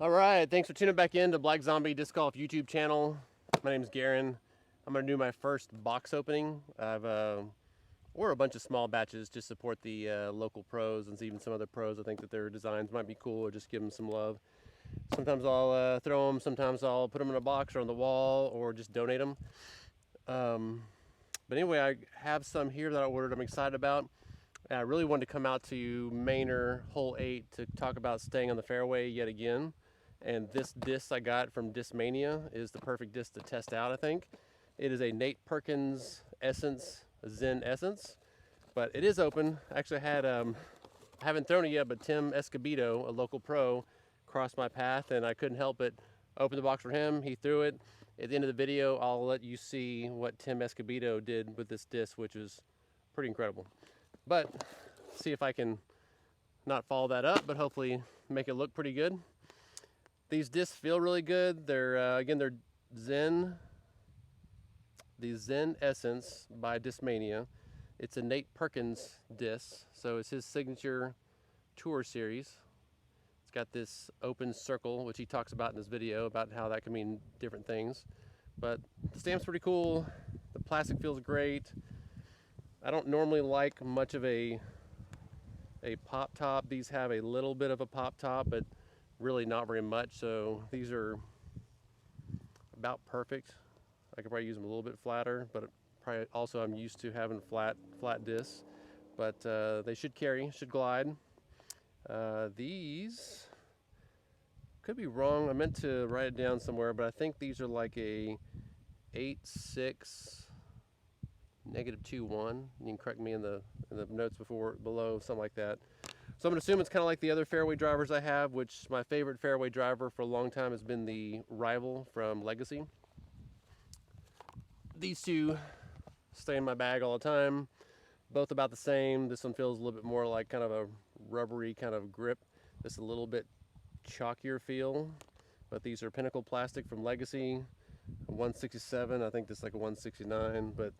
All right, thanks for tuning back in to Black Zombie Disc Golf YouTube channel. My name is Garen. I'm going to do my first box opening. I've ordered a bunch of small batches to support the local pros and even some other pros. I think that their designs might be cool or just give them some love. Sometimes I'll throw them, sometimes I'll put them in a box or on the wall or just donate them. But anyway, I have some here that I ordered I'm excited about. I really wanted to come out to Manor Hole 8 to talk about staying on the fairway yet again. And this disc I got from Discmania is the perfect disc to test out, I think. It is a Nate Perkins Essence, Zen Essence, but it is open. Actually, I haven't thrown it yet, but Tim Escobedo, a local pro, crossed my path and I couldn't help it. Opened the box for him, he threw it. At the end of the video, I'll let you see what Tim Escobedo did with this disc, which is pretty incredible. But see if I can not follow that up, but hopefully make it look pretty good. These discs feel really good. They're again, they're Zen, the Zen Essence by Discmania. It's a Nate Perkins disc, so it's his signature tour series. It's got this open circle, which he talks about in this video, about how that can mean different things. But the stamp's pretty cool. The plastic feels great. I don't normally like much of a pop top. These have a little bit of a pop top, but really not very much, so these are about perfect. I could probably use them a little bit flatter, but probably also I'm used to having flat discs, but they should carry, should glide. These could be wrong. I meant to write it down somewhere, but I think these are like a 8.6 -2.1. You can correct me in the notes below, something like that. So I'm going to assume it's kind of like the other fairway drivers I have, which my favorite fairway driver for a long time has been the Rival from Legacy. These two stay in my bag all the time, both about the same. This one feels a little bit more like kind of a rubbery kind of grip. This is a little bit chalkier feel, but these are Pinnacle plastic from Legacy, a 167. I think this is like a 169, but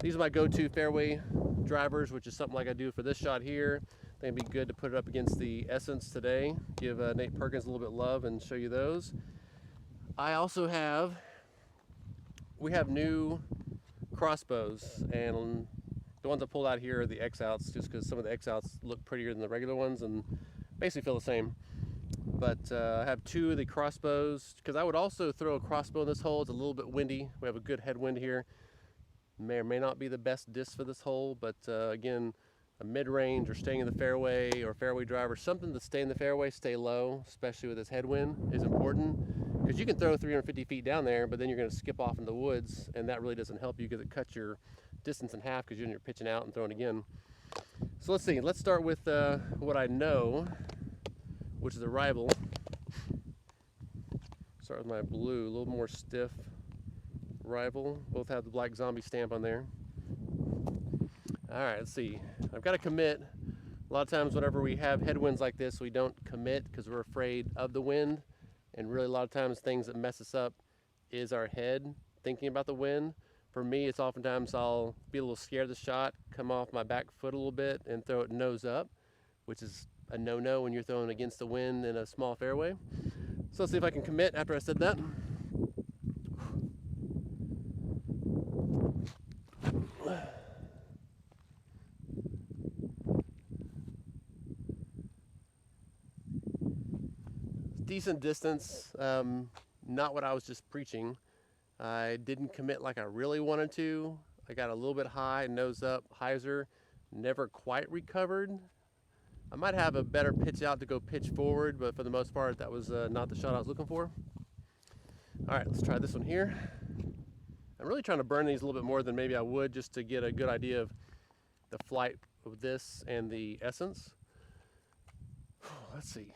these are my go-to fairway drivers, which is something like I do for this shot here. I think it'd be good to put it up against the Essence today, give Nate Perkins a little bit of love and show you those. I also have, we have new crossbows, and the ones I pulled out here are the X-Outs, just because some of the X-Outs look prettier than the regular ones and basically feel the same. But I have two of the crossbows, because I would also throw a crossbow in this hole. It's a little bit windy. We have a good headwind here. May or may not be the best disc for this hole, but again, a mid-range or staying in the fairway or fairway driver, something to stay in the fairway, stay low, especially with this headwind, is important, because you can throw 350 feet down there, but then you're going to skip off in the woods, and that really doesn't help you because it cuts your distance in half because you're pitching out and throwing again. So let's see. Let's start with what I know, which is a Rival. Start with my blue, a little more stiff Rival. Both have the Black Zombie stamp on there. All right, let's see. I've got to commit. A lot of times whenever we have headwinds like this, we don't commit because we're afraid of the wind. And really a lot of times things that mess us up is our head thinking about the wind. For me, it's oftentimes I'll be a little scared of the shot, come off my back foot a little bit and throw it nose up, which is a no-no when you're throwing against the wind in a small fairway. So let's see if I can commit after I said that. Decent distance, not what I was just preaching. I didn't commit like I really wanted to. I got a little bit high, nose up, hyzer, never quite recovered. I might have a better pitch out to go pitch forward, but for the most part, that was not the shot I was looking for. All right, let's try this one here. I'm really trying to burn these a little bit more than maybe I would, just to get a good idea of the flight of this and the Essence. Let's see.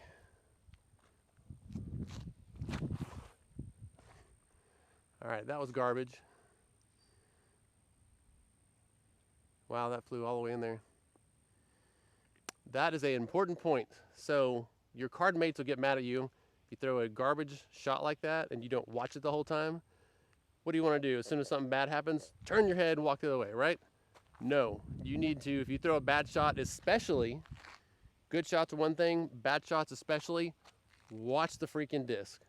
All right, that was garbage. Wow, that flew all the way in there. That is an important point. So your card mates will get mad at you if you throw a garbage shot like that and you don't watch it the whole time. What do you want to do? As soon as something bad happens, turn your head and walk the other way, right? No, you need to, if you throw a bad shot, especially, good shots are one thing, bad shots especially, watch the freaking disc,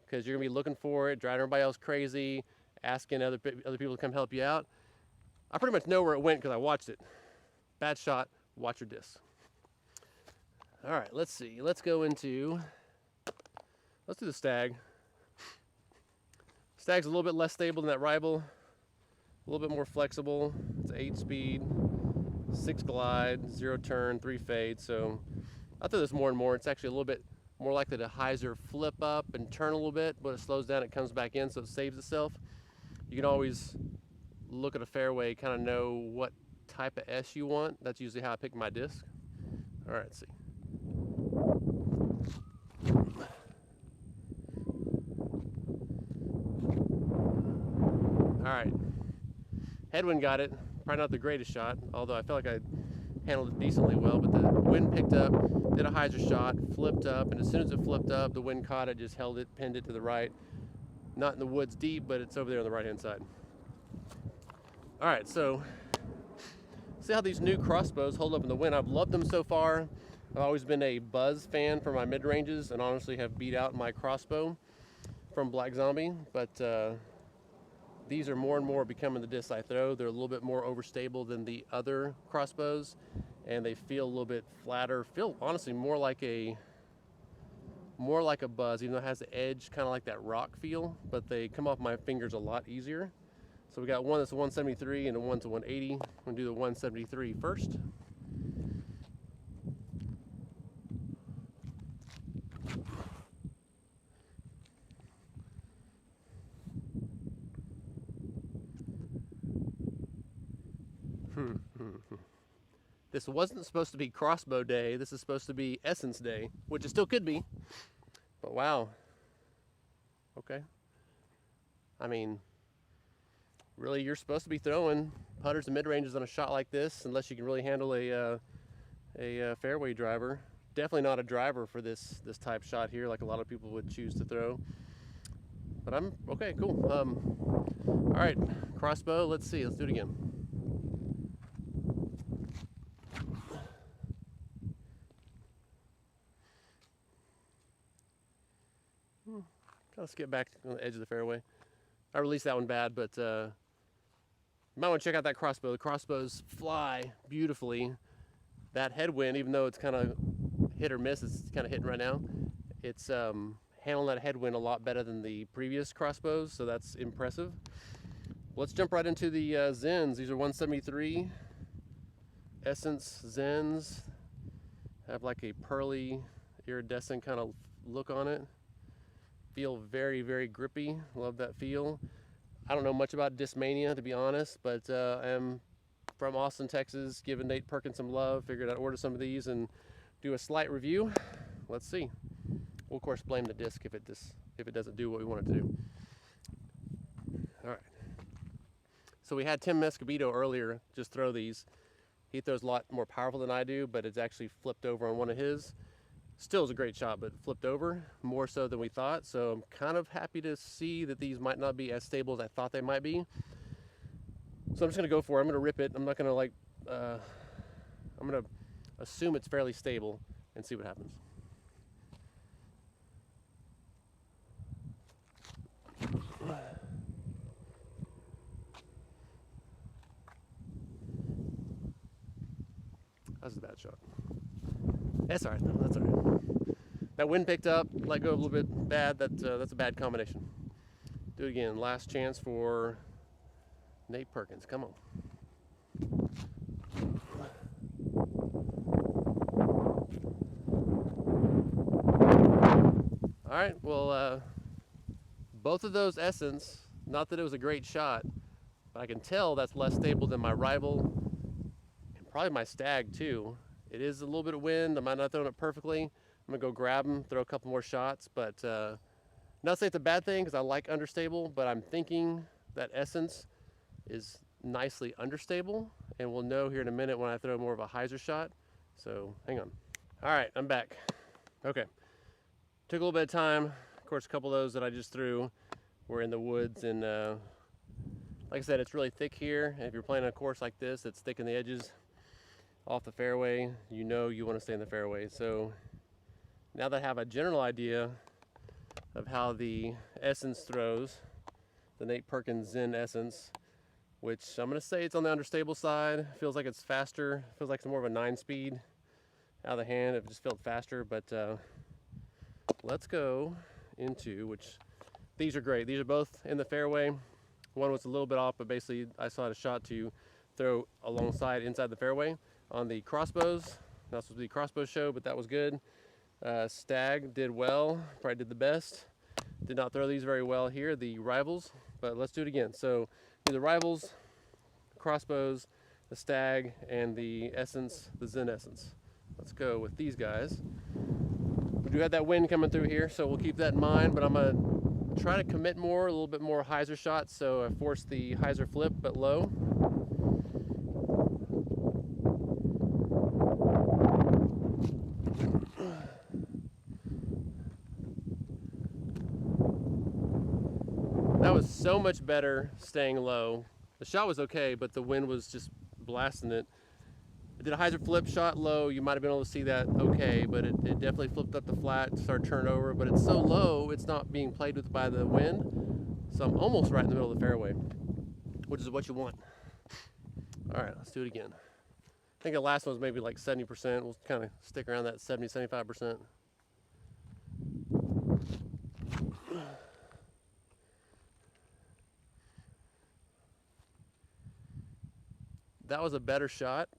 because you're gonna be looking for it, driving everybody else crazy, asking other people to come help you out. I pretty much know where it went because I watched it. Bad shot, watch your disc. All right, let's see. Let's go into, let's do the stag. Stag's a little bit less stable than that rival, a little bit more flexible. It's 8-speed, 6 glide, 0 turn, 3 fade. So I throw this more and more. It's actually a little bit more likely to hyzer flip up and turn a little bit, but it slows down, it comes back in, so it saves itself. You can always look at a fairway, kind of know what type of S you want. That's usually how I pick my disc. All right, let's see. All right, headwind got it. Probably not the greatest shot, although I felt like I handled it decently well, but the wind picked up, did a hyzer shot, flipped up, and as soon as it flipped up, the wind caught it, just held it, pinned it to the right. Not in the woods deep, but it's over there on the right-hand side. All right, so see how these new crossbows hold up in the wind. I've loved them so far. I've always been a Buzz fan for my mid-ranges and honestly have beat out my crossbow from Black Zombie, but these are more and more becoming the discs I throw. They're a little bit more overstable than the other crossbows, and they feel a little bit flatter. Feel honestly more like a Buzz, even though it has the edge, kind of like that rock feel, but they come off my fingers a lot easier. So we got one that's a 173 and a one to 180. I'm gonna do the 173 first. This wasn't supposed to be crossbow day. This is supposed to be essence day, which it still could be. But wow. Okay. I mean, really, you're supposed to be throwing putters and mid-ranges on a shot like this, unless you can really handle a fairway driver. Definitely not a driver for this type shot here, like a lot of people would choose to throw. But I'm okay, cool. All right, crossbow. Let's see. Let's do it again. Kind of skip back on the edge of the fairway. I released that one bad, but you might want to check out that crossbow. The crossbows fly beautifully. That headwind, even though it's kind of hit or miss, it's kind of hitting right now. It's handling that headwind a lot better than the previous crossbows, so that's impressive. Let's jump right into the Zens. These are 173 Essence Zens. Have like a pearly, iridescent kind of look on it. Feel very, very grippy. Love that feel. I don't know much about Discmania, to be honest, but I'm from Austin, Texas, giving Nate Perkins some love. Figured I'd order some of these and do a slight review. Let's see. We'll of course blame the disc if it doesn't do what we want it to do. All right. So we had Tim Mescabito earlier just throw these. He throws a lot more powerful than I do, but it's actually flipped over on one of his. Still is a great shot, but flipped over more so than we thought. So I'm kind of happy to see that these might not be as stable as I thought they might be. So I'm just gonna go for it. I'm gonna rip it. I'm not gonna I'm gonna assume it's fairly stable and see what happens. That's a bad shot. That's all right, though. That's all right. That wind picked up, let go a little bit bad. That's a bad combination. Do it again. Last chance for Nate Perkins. Come on. All right. Well, both of those Essence. Not that it was a great shot, but I can tell that's less stable than my rival, and probably my Stag too. It is a little bit of wind. I might not throw it perfectly. I'm gonna go grab them, throw a couple more shots, but not say it's a bad thing because I like understable, but I'm thinking that Essence is nicely understable, and we'll know here in a minute when I throw more of a hyzer shot. So hang on. All right, I'm back. Okay, took a little bit of time. Of course, a couple of those that I just threw were in the woods, and like I said, it's really thick here. And if you're playing a course like this, it's thick in the edges. Off the fairway, you know you want to stay in the fairway. So now that I have a general idea of how the Essence throws, the Nate Perkins Zen Essence, which I'm going to say it's on the understable side. Feels like it's faster. Feels like it's more of a 9-speed out of the hand. It just felt faster, but let's go into, which these are great. These are both in the fairway. One was a little bit off, but basically I saw a shot to throw alongside inside the fairway. On the crossbows, not supposed to be a crossbow show, but that was good. Stag did well, probably did the best. Did not throw these very well here, the rivals, but let's do it again. So the rivals, crossbows, the Stag, and the Essence, the Zen Essence. Let's go with these guys. We do have that wind coming through here, so we'll keep that in mind, but I'm gonna try to commit more, a little bit more hyzer shots, so I force the hyzer flip, but low. That was so much better staying low. The shot was okay, but the wind was just blasting it. I did a hyzer flip shot low. You might have been able to see that okay, but it definitely flipped up the flat, started turning over, but it's so low, it's not being played with by the wind. So I'm almost right in the middle of the fairway, which is what you want. All right, let's do it again. I think the last one was maybe like 70%. We'll kind of stick around that 70, 75%. That was a better shot,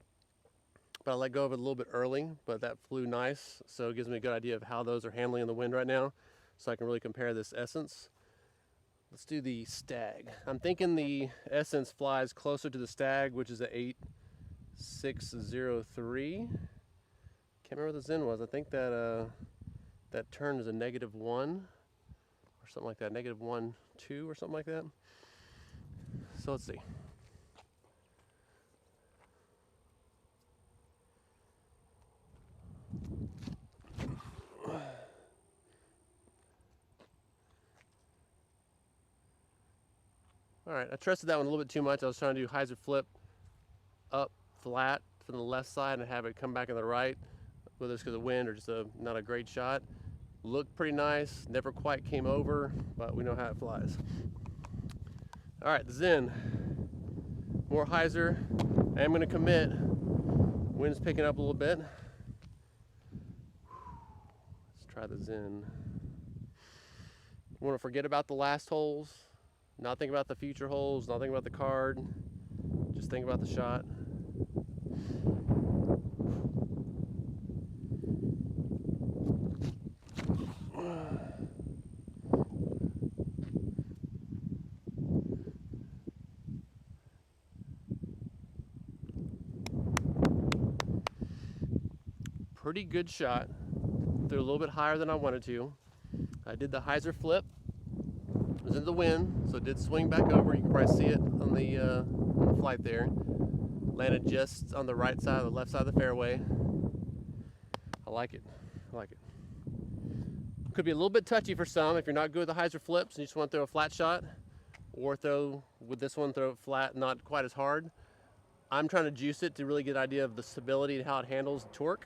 but I let go of it a little bit early, but that flew nice, so it gives me a good idea of how those are handling in the wind right now, so I can really compare this Essence. Let's do the Stag. I'm thinking the Essence flies closer to the Stag, which is a 8603. Can't remember what the Zen was. I think that that turn is a -1 or something like that, -1.2 or something like that. So let's see. All right, I trusted that one a little bit too much. I was trying to do hyzer flip up flat from the left side and have it come back in the right, whether it's because of wind or just not a great shot. Looked pretty nice, never quite came over, but we know how it flies. All right, the Zen. More hyzer. I am going to commit. Wind's picking up a little bit. Let's try the Zen. You want to forget about the last holes. Not think about the future holes, not think about the card, just think about the shot. Pretty good shot. Threw a little bit higher than I wanted to. I did the hyzer flip. It was in the wind, so it did swing back over. You can probably see it on the flight there. Landed just on the right side, the left side of the fairway. I like it. I like it. Could be a little bit touchy for some if you're not good with the hyzer flips and you just want to throw a flat shot, or throw with this one, throw it flat, not quite as hard. I'm trying to juice it to really get an idea of the stability and how it handles the torque.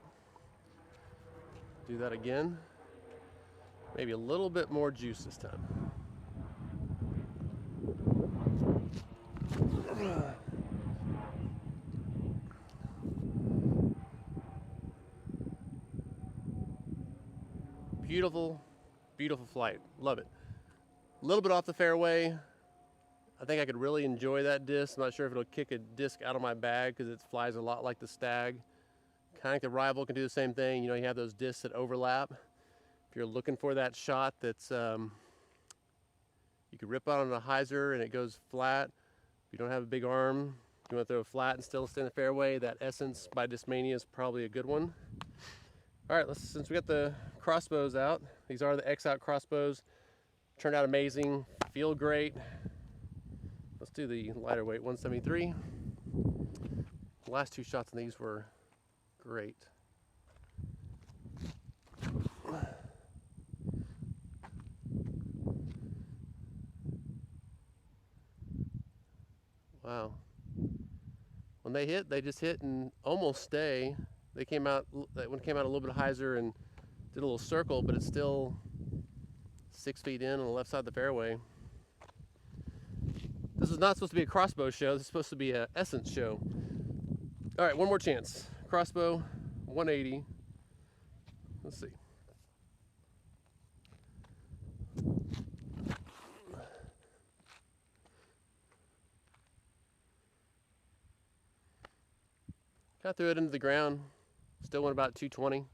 Do that again. Maybe a little bit more juice this time. Beautiful, beautiful flight. Love it. A little bit off the fairway. I think I could really enjoy that disc. I'm not sure if it'll kick a disc out of my bag because it flies a lot like the Stag. Kind of like the Rival can do the same thing. You know, you have those discs that overlap. If you're looking for that shot that's, you could rip out on a hyzer and it goes flat. If you don't have a big arm, you want to throw it flat and still stay in the fairway, that Essence by Discmania is probably a good one. All right, since we got the crossbows out, these are the X-Out crossbows. Turned out amazing, feel great. Let's do the lighter weight, 173. The last two shots on these were great. Wow. When they just hit and almost stay. They came out, that one came out a little bit hyzer and Did a little circle, but it's still 6 feet in on the left side of the fairway. This is not supposed to be a crossbow show. This is supposed to be an essence show. All right, one more chance. Crossbow, 180. Let's see. Got threw it into the ground. Still went about 220.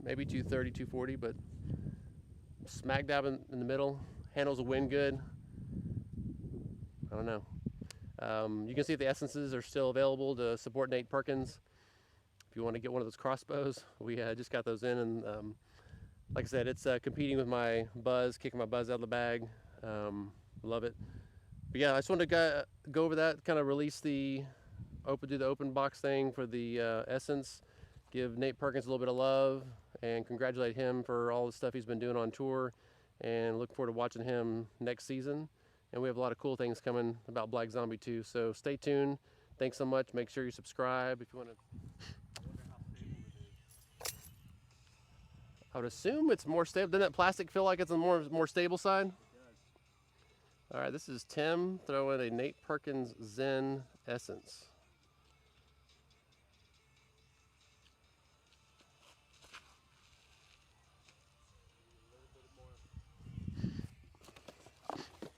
Maybe 230, 240, but smack dab in the middle. Handles the wind good. I don't know. You can see if the essences are still available to support Nate Perkins. If you want to get one of those crossbows, we just got those in, and like I said, it's competing with my buzz, kicking my buzz out of the bag. Love it. But yeah, I just wanted to go over that, kind of release the do the open box thing for the essence, give Nate Perkins a little bit of love, and congratulate him for all the stuff he's been doing on tour, and look forward to watching him next season. And we have a lot of cool things coming about Black Zombie too, so stay tuned. Thanks so much. Make sure you subscribe if you want to. I would assume it's more stable. Doesn't that plastic feel like it's on the more stable side? It does. All right, this is Tim throwing a Nate Perkins Zen essence.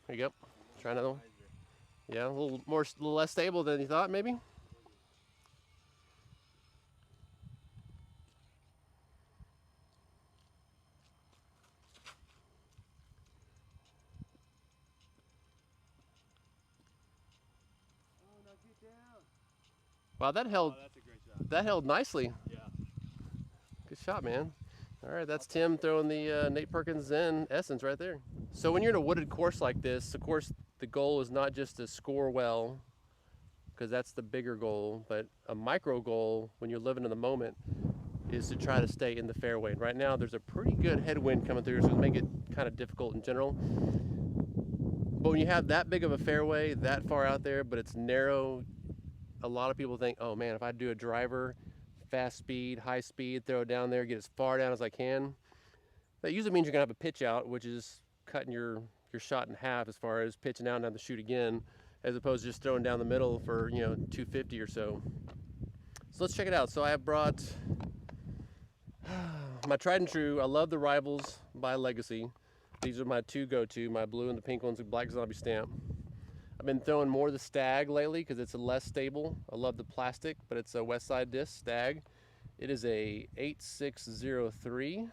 There you go. Try another one. Yeah, a little less stable than you thought, maybe. Wow, that held. Oh, that's a great shot. That held nicely. Yeah. Good shot, man. All right, that's Tim throwing the Nate Perkins Zen essence right there. So when you're in a wooded course like this, of course, the goal is not just to score well, because that's the bigger goal, but a micro goal when you're living in the moment is to try to stay in the fairway. And right now, there's a pretty good headwind coming through, so it'll make it kind of difficult in general. But when you have that big of a fairway, that far out there, but it's narrow, a lot of people think, oh man, if I do a driver, fast speed, high speed, throw it down there, get as far down as I can, that usually means you're gonna have a pitch out, which is cutting your shot in half as far as pitching out and have to shoot again, as opposed to just throwing down the middle for 250 or so. So let's check it out. So I have brought my tried and true. I love the Rivals by Legacy. These are my two go-to, my blue and the pink ones with Black Zombie stamp. I've been throwing more the Stag lately because it's a less stable. I love the plastic, but it's a West Side disc Stag. It is a 8603.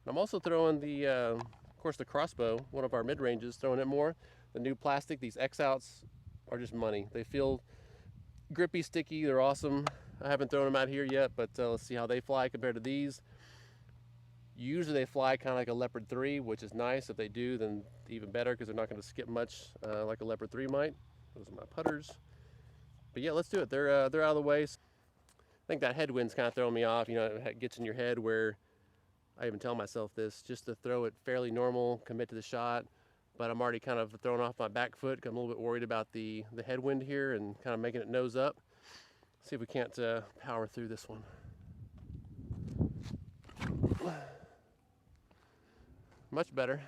I'm also throwing the, of course, the Crossbow, one of our mid-ranges, throwing it more. The new plastic, these X-Outs are just money. They feel grippy, sticky, they're awesome. I haven't thrown them out here yet, but let's see how they fly compared to these. Usually they fly kind of like a Leopard 3, which is nice. If they do, then even better, because they're not going to skip much like a Leopard 3 might. Those are my putters. But yeah, let's do it. They're out of the way. I think that headwind's kind of throwing me off. It gets in your head where I even tell myself this, just to throw it fairly normal, commit to the shot. But I'm already kind of throwing off my back foot because I'm a little bit worried about the headwind here and kind of making it nose up. See if we can't power through this one. Much better.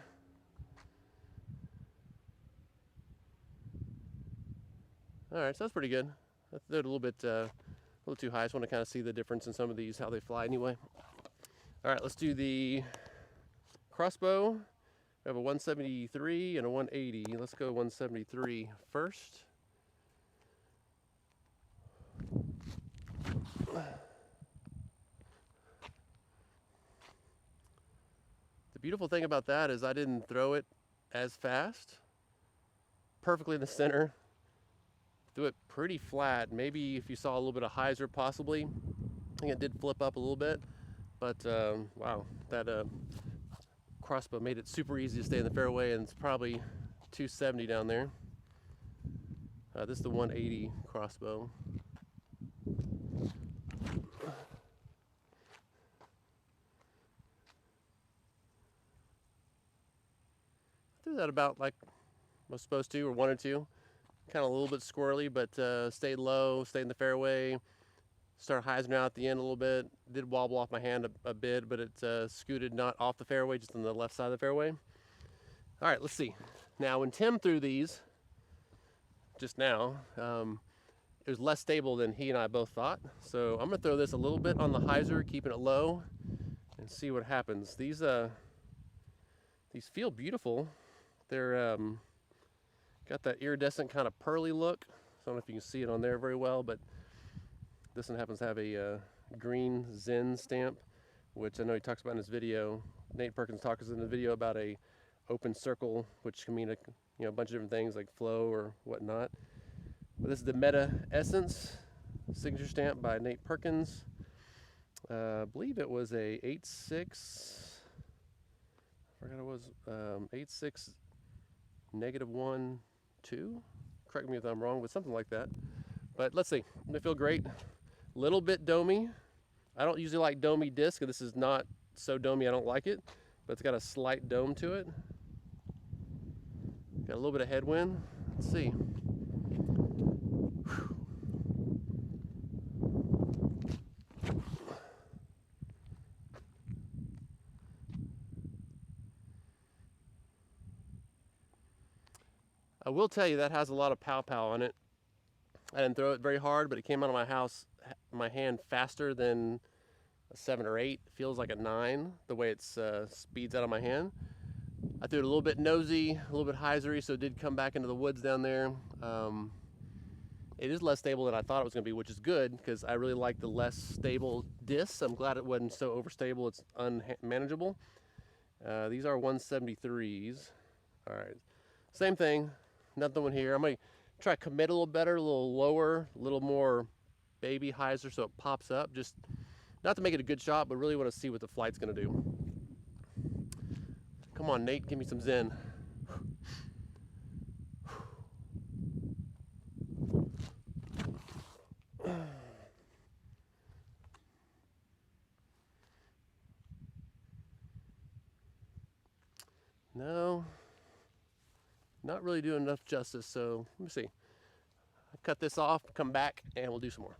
All right, so that's pretty good. They're a little too high. I just want to kind of see the difference in some of these, how they fly anyway. All right, let's do the Crossbow. We have a 173 and a 180. Let's go 173 first. The beautiful thing about that is I didn't throw it as fast. Perfectly in the center. Threw it pretty flat. Maybe if you saw a little bit of hyzer possibly. I think it did flip up a little bit. But wow, that Crossbow made it super easy to stay in the fairway, and it's probably 270 down there. This is the 180 Crossbow. Threw that about like I was supposed to, or wanted to. Kind of a little bit squirrely, but stayed low, stayed in the fairway. Started hyzering out at the end a little bit. Did wobble off my hand a bit, but it scooted not off the fairway, just on the left side of the fairway. All right, let's see. Now, when Tim threw these just now, it was less stable than he and I both thought. So I'm gonna throw this a little bit on the hyzer, keeping it low, and see what happens. These feel beautiful. They're got that iridescent kind of pearly look. I don't know if you can see it on there very well, but this one happens to have a green Zen stamp, which I know he talks about in his video. Nate Perkins talks in the video about a open circle, which can mean a bunch of different things like flow or whatnot. But this is the Meta Essence signature stamp by Nate Perkins. I believe it was a 86. I forgot it was 86 -1 2. Correct me if I'm wrong, but something like that. But let's see. They feel great. Little bit domey. I don't usually like domey disc, and this is not so domey I don't like it, but it's got a slight dome to it. Got a little bit of headwind. Let's see. I will tell you that has a lot of pow-pow on it. I didn't throw it very hard, but it came out of my hand faster than a 7 or 8. It feels like a 9, the way it speeds out of my hand. I threw it a little bit nosy, a little bit hyzery, so it did come back into the woods down there. It is less stable than I thought it was going to be, which is good, because I really like the less stable discs. I'm glad it wasn't so overstable, it's unmanageable. These are 173s. All right, same thing, nothing one here. I'm going to try to commit a little better, a little lower, a little more baby hyzer so it pops up. Just not to make it a good shot, but really want to see what the flight's going to do. Come on, Nate, give me some Zen. No, not really doing enough justice, so let me see. I'll cut this off, come back, and we'll do some more.